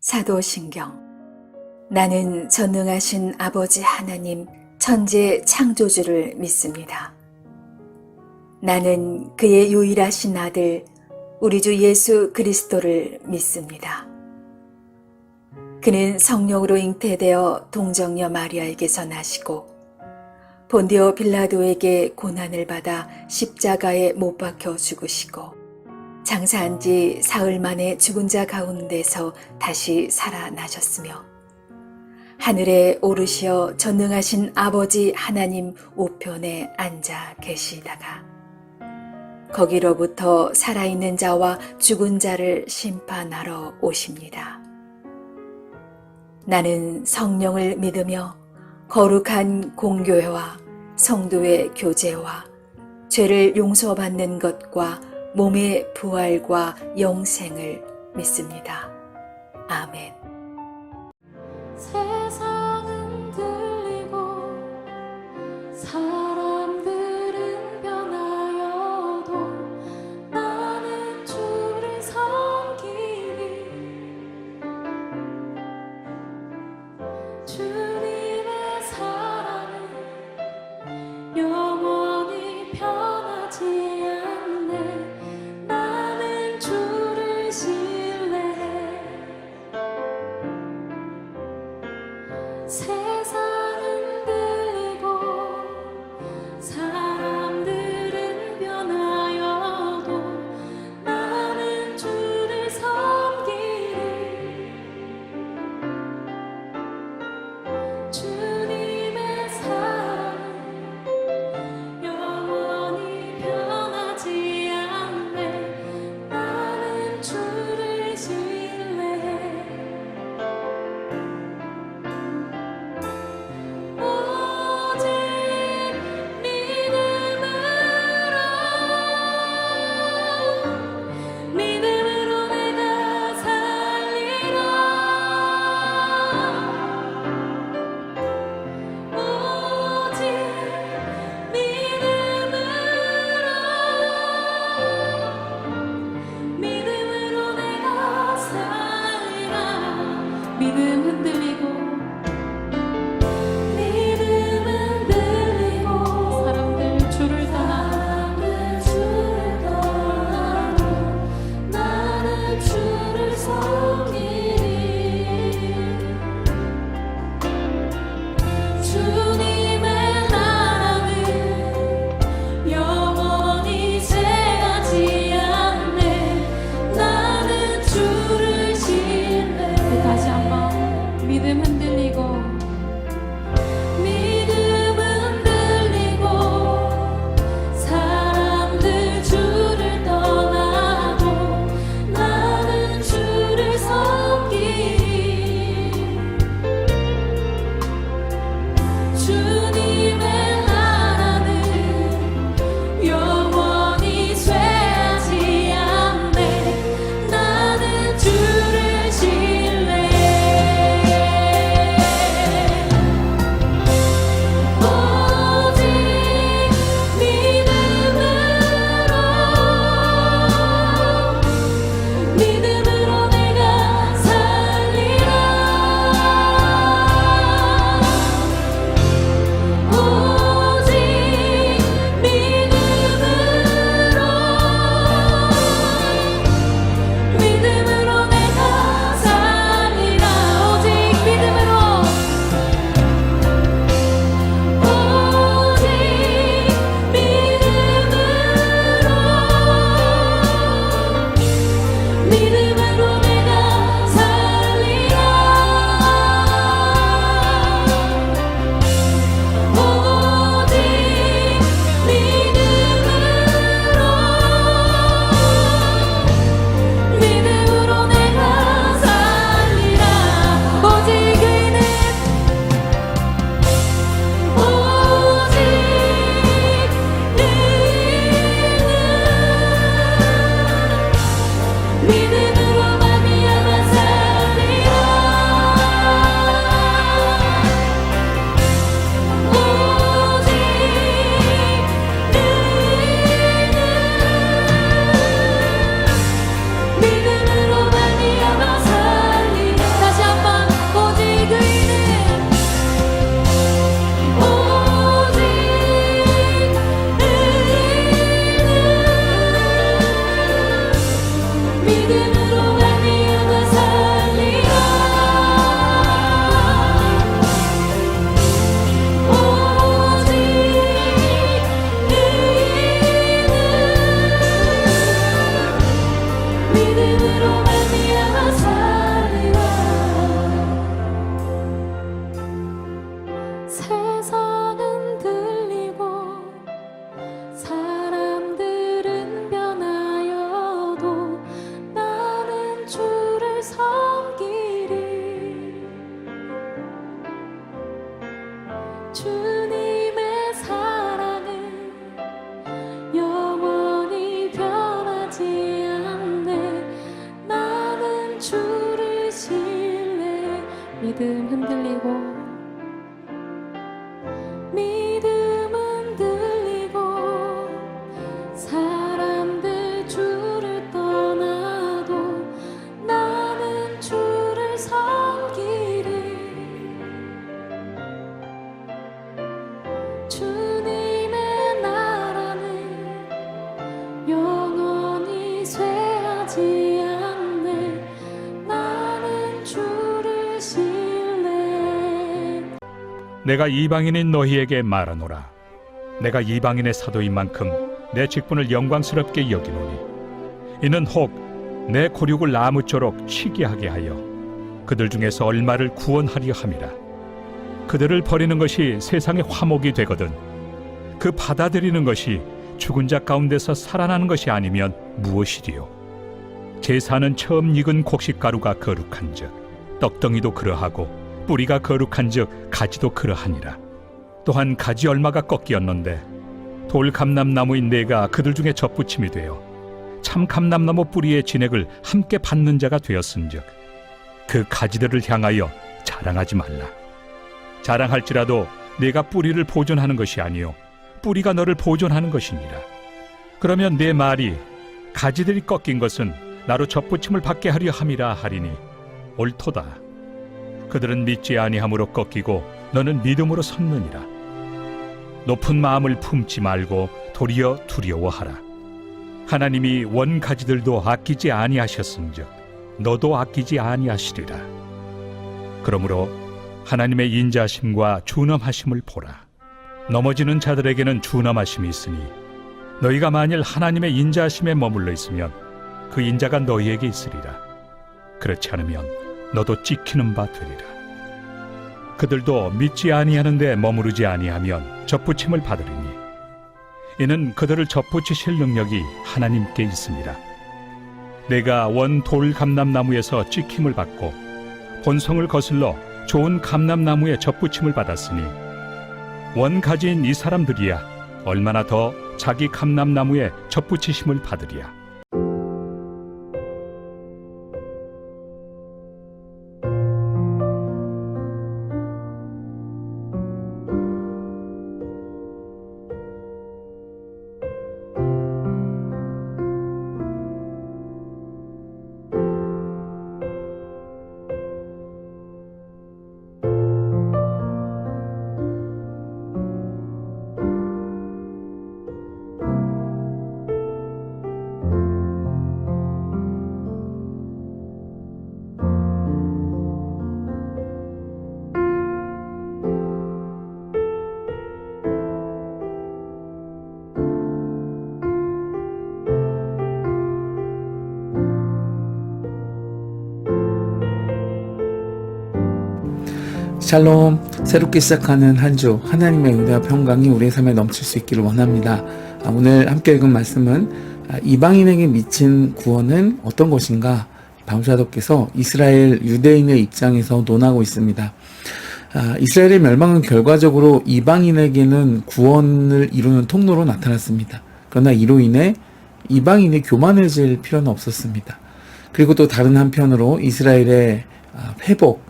사도신경. 나는 전능하신 아버지 하나님 천지 창조주를 믿습니다. 나는 그의 유일하신 아들 우리 주 예수 그리스도를 믿습니다. 그는 성령으로 잉태되어 동정녀 마리아에게서 나시고 본디오 빌라도에게 고난을 받아 십자가에 못 박혀 죽으시고 장사한 지 사흘 만에 죽은 자 가운데서 다시 살아나셨으며 하늘에 오르시어 전능하신 아버지 하나님 우편에 앉아 계시다가 거기로부터 살아있는 자와 죽은 자를 심판하러 오십니다. 나는 성령을 믿으며 거룩한 공교회와 성도의 교제와 죄를 용서받는 것과 몸의 부활과 영생을 믿습니다. 아멘. 세상은 들리고 사람들은 변하여도 나는 주를 섬기리. 주님의 사랑은 영원히 변하지 않네. 나는 주를 신뢰해. 주실래 믿음 흔들리고 사람들 주를 떠나도 나는 주를 섬기리 주님의 나라는 영원히 쇠하지 않네 나는 주를 신뢰 내가 이방인인 너희에게 말하노라. 내가 이방인의 사도인 만큼 내 직분을 영광스럽게 여기노니 이는 혹 내 고륙을 나무쪼록 쉬게 하게 하여 그들 중에서 얼마를 구원하려 함이라. 그들을 버리는 것이 세상의 화목이 되거든 그 받아들이는 것이 죽은 자 가운데서 살아나는 것이 아니면 무엇이리요. 제사는 처음 익은 곡식가루가 거룩한즉 떡덩이도 그러하고 뿌리가 거룩한즉 가지도 그러하니라. 또한 가지 얼마가 꺾이었는데 돌 감람나무인 내가 그들 중에 접붙임이 되어 참 감람나무 뿌리의 진액을 함께 받는 자가 되었은즉 그 가지들을 향하여 자랑하지 말라. 자랑할지라도 내가 뿌리를 보존하는 것이 아니요 뿌리가 너를 보존하는 것이니라. 그러면 내 말이 가지들이 꺾인 것은 나로 접붙임을 받게 하려 함이라 하리니 옳도다. 그들은 믿지 아니함으로 꺾이고 너는 믿음으로 섰느니라. 높은 마음을 품지 말고 도리어 두려워하라. 하나님이 원가지들도 아끼지 아니하셨은즉 너도 아끼지 아니하시리라. 그러므로 하나님의 인자하심과 준엄하심을 보라. 넘어지는 자들에게는 준엄하심이 있으니 너희가 만일 하나님의 인자하심에 머물러 있으면 그 인자가 너희에게 있으리라. 그렇지 않으면 너도 찍히는 바 되리라. 그들도 믿지 아니하는데 머무르지 아니하면 접붙임을 받으리니 이는 그들을 접붙이실 능력이 하나님께 있습니다. 내가 원 돌 감람나무에서 찍힘을 받고 본성을 거슬러 좋은 감람나무에 접붙임을 받았으니 원 가지인 이 사람들이야 얼마나 더 자기 감람나무에 접붙이심을 받으리야. 샬롬, 새롭게 시작하는 한 주 하나님의 은혜와 평강이 우리의 삶에 넘칠 수 있기를 원합니다. 오늘 함께 읽은 말씀은 이방인에게 미친 구원은 어떤 것인가? 밤사도께서 이스라엘 유대인의 입장에서 논하고 있습니다. 이스라엘의 멸망은 결과적으로 이방인에게는 구원을 이루는 통로로 나타났습니다. 그러나 이로 인해 이방인이 교만해질 필요는 없었습니다. 그리고 또 다른 한편으로 이스라엘의 회복,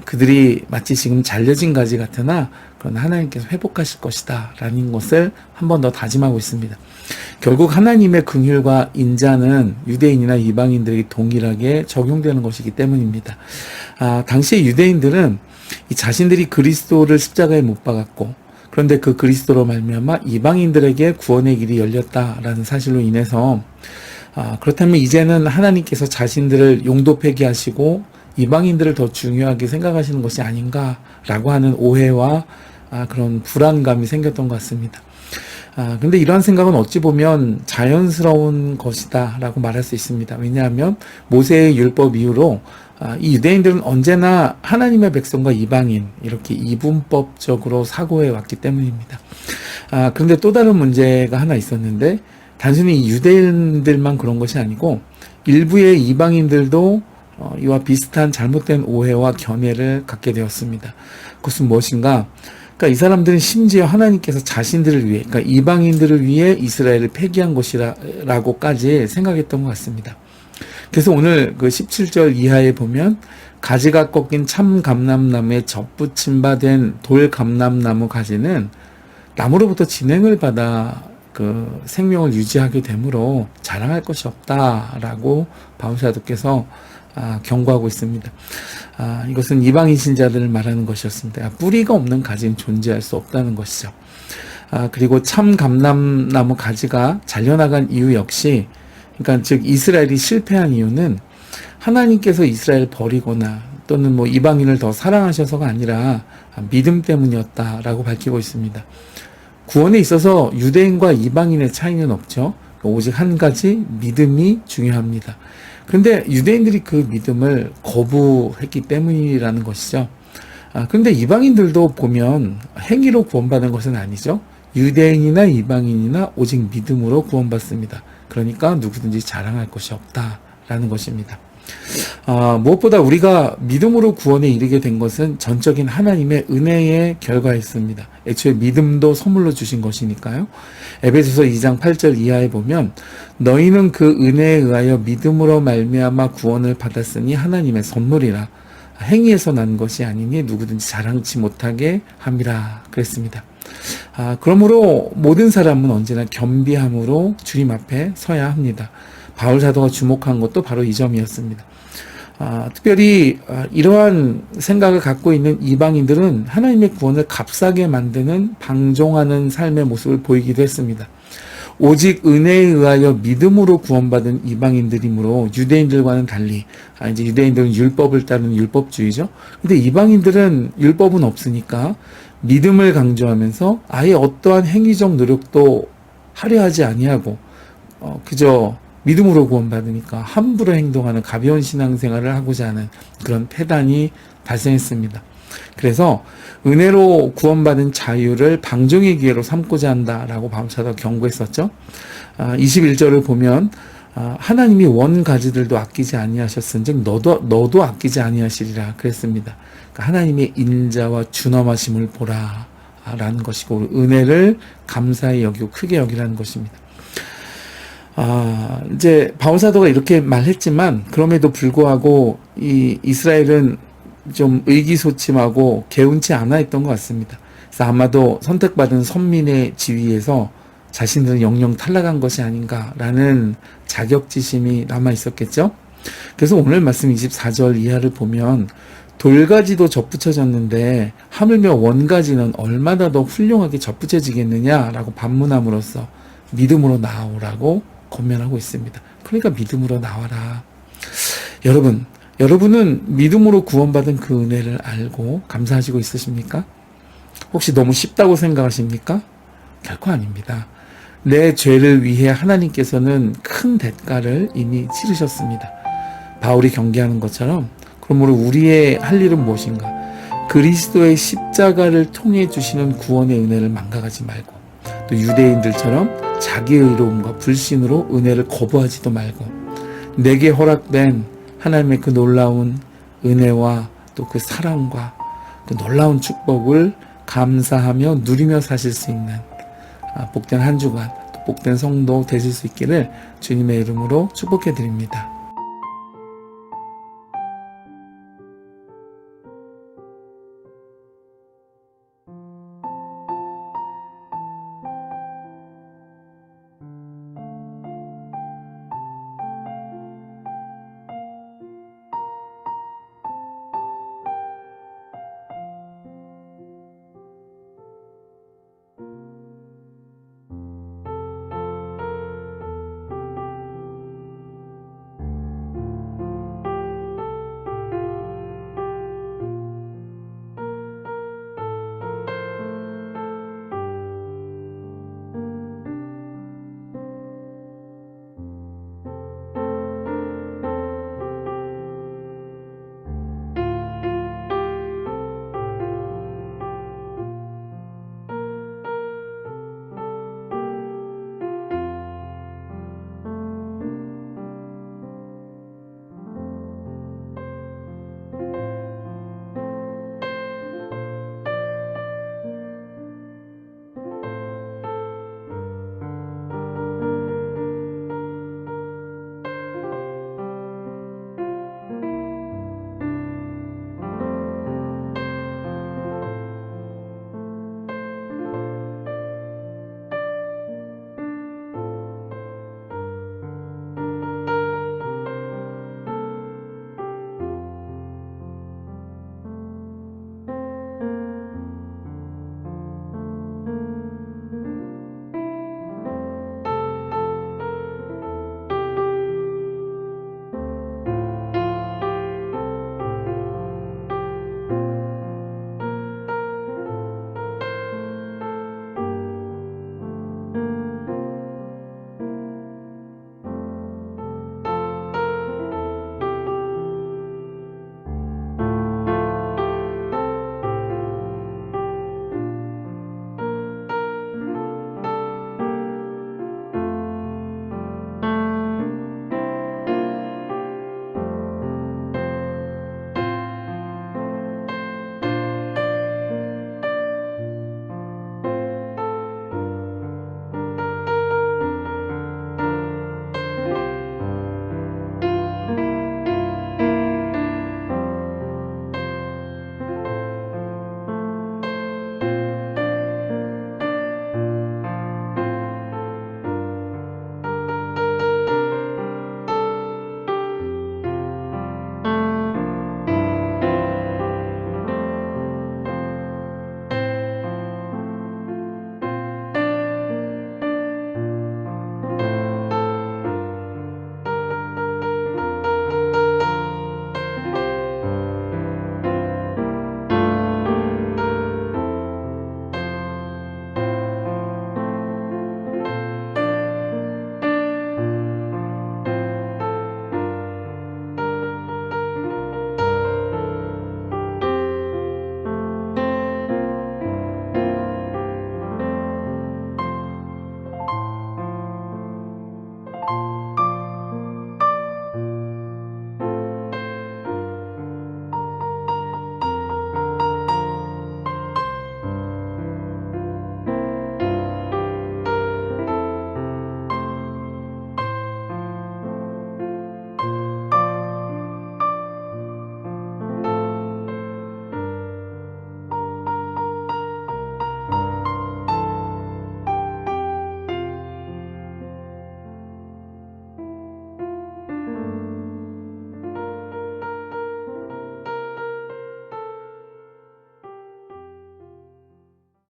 그들이 마치 지금 잘려진 가지 같으나 그러나 하나님께서 회복하실 것이다 라는 것을 한 번 더 다짐하고 있습니다. 결국 하나님의 긍휼과 인자는 유대인이나 이방인들에게 동일하게 적용되는 것이기 때문입니다. 당시의 유대인들은 이 자신들이 그리스도를 십자가에 못 박았고 그런데 그 그리스도로 말미암아 이방인들에게 구원의 길이 열렸다라는 사실로 인해서 그렇다면 이제는 하나님께서 자신들을 용도 폐기하시고 이방인들을 더 중요하게 생각하시는 것이 아닌가라고 하는 오해와 그런 불안감이 생겼던 것 같습니다. 근데 이러한 생각은 어찌 보면 자연스러운 것이다 라고 말할 수 있습니다. 왜냐하면 모세의 율법 이후로 이 유대인들은 언제나 하나님의 백성과 이방인 이렇게 이분법적으로 사고해 왔기 때문입니다. 그런데 또 다른 문제가 하나 있었는데 단순히 유대인들만 그런 것이 아니고 일부의 이방인들도 이와 비슷한 잘못된 오해와 견해를 갖게 되었습니다. 그것은 무엇인가? 그러니까 이 사람들은 심지어 하나님께서 자신들을 위해, 그러니까 이방인들을 위해 이스라엘을 폐기한 것이라고까지 생각했던 것 같습니다. 그래서 오늘 그 17절 이하에 보면 가지가 꺾인 참 감람나무에 접붙임 바 된 돌 감람나무 가지는 나무로부터 진행을 받아 그 생명을 유지하게 되므로 자랑할 것이 없다라고 바울사도께서 경고하고 있습니다. 이것은 이방인 신자들을 말하는 것이었습니다. 뿌리가 없는 가지는 존재할 수 없다는 것이죠. 그리고 참 감람나무 가지가 잘려나간 이유 역시, 그러니까 즉 이스라엘이 실패한 이유는 하나님께서 이스라엘을 버리거나 또는 뭐 이방인을 더 사랑하셔서가 아니라 믿음 때문이었다라고 밝히고 있습니다. 구원에 있어서 유대인과 이방인의 차이는 없죠. 오직 한 가지, 믿음이 중요합니다. 그런데 유대인들이 그 믿음을 거부했기 때문이라는 것이죠. 그런데 이방인들도 보면 행위로 구원받은 것은 아니죠. 유대인이나 이방인이나 오직 믿음으로 구원받습니다. 그러니까 누구든지 자랑할 것이 없다라는 것입니다. 무엇보다 우리가 믿음으로 구원에 이르게 된 것은 전적인 하나님의 은혜의 결과였습니다. 애초에 믿음도 선물로 주신 것이니까요. 에베소서 2장 8절 이하에 보면 너희는 그 은혜에 의하여 믿음으로 말미암아 구원을 받았으니 하나님의 선물이라 행위에서 난 것이 아니니 누구든지 자랑치 못하게 함이라 그랬습니다. 그러므로 모든 사람은 언제나 겸비함으로 주님 앞에 서야 합니다. 바울 사도가 주목한 것도 바로 이 점이었습니다. 특별히 이러한 생각을 갖고 있는 이방인들은 하나님의 구원을 값싸게 만드는 방종하는 삶의 모습을 보이기도 했습니다. 오직 은혜에 의하여 믿음으로 구원받은 이방인들이므로 유대인들과는 달리, 이제 유대인들은 율법을 따르는 율법주의죠. 근데 이방인들은 율법은 없으니까 믿음을 강조하면서 아예 어떠한 행위적 노력도 하려 하지 아니하고 그저 믿음으로 구원받으니까 함부로 행동하는 가벼운 신앙생활을 하고자 하는 그런 패단이 발생했습니다. 그래서 은혜로 구원받은 자유를 방종의 기회로 삼고자 한다라고 바울사도가 경고했었죠. 21절을 보면 하나님이 원 가지들도 아끼지 아니하셨은즉 너도 아끼지 아니하시리라 그랬습니다. 그러니까 하나님의 인자와 준엄하심을 보라 라는 것이고 은혜를 감사히 여기고 크게 여기라는 것입니다. 이제 바울사도가 이렇게 말했지만 그럼에도 불구하고 이 이스라엘은 좀 의기소침하고 개운치 않아 했던 것 같습니다. 그래서 아마도 선택받은 선민의 지위에서 자신들은 영영 탈락한 것이 아닌가라는 자격지심이 남아 있었겠죠. 그래서 오늘 말씀 24절 이하를 보면 돌가지도 접붙여졌는데 하물며 원가지는 얼마나 더 훌륭하게 접붙여지겠느냐라고 반문함으로써 믿음으로 나오라고 권면하고 있습니다. 그러니까 믿음으로 나와라. 여러분은 믿음으로 구원받은 그 은혜를 알고 감사하시고 있으십니까? 혹시 너무 쉽다고 생각하십니까? 결코 아닙니다. 내 죄를 위해 하나님께서는 큰 대가를 이미 치르셨습니다. 바울이 경계하는 것처럼 그러므로 우리의 할 일은 무엇인가? 그리스도의 십자가를 통해 주시는 구원의 은혜를 망각하지 말고 또 유대인들처럼 자기 의로움과 불신으로 은혜를 거부하지도 말고 내게 허락된 하나님의 그 놀라운 은혜와 또 그 사랑과 그 놀라운 축복을 감사하며 누리며 사실 수 있는 복된 한 주간 또 복된 성도 되실 수 있기를 주님의 이름으로 축복해 드립니다.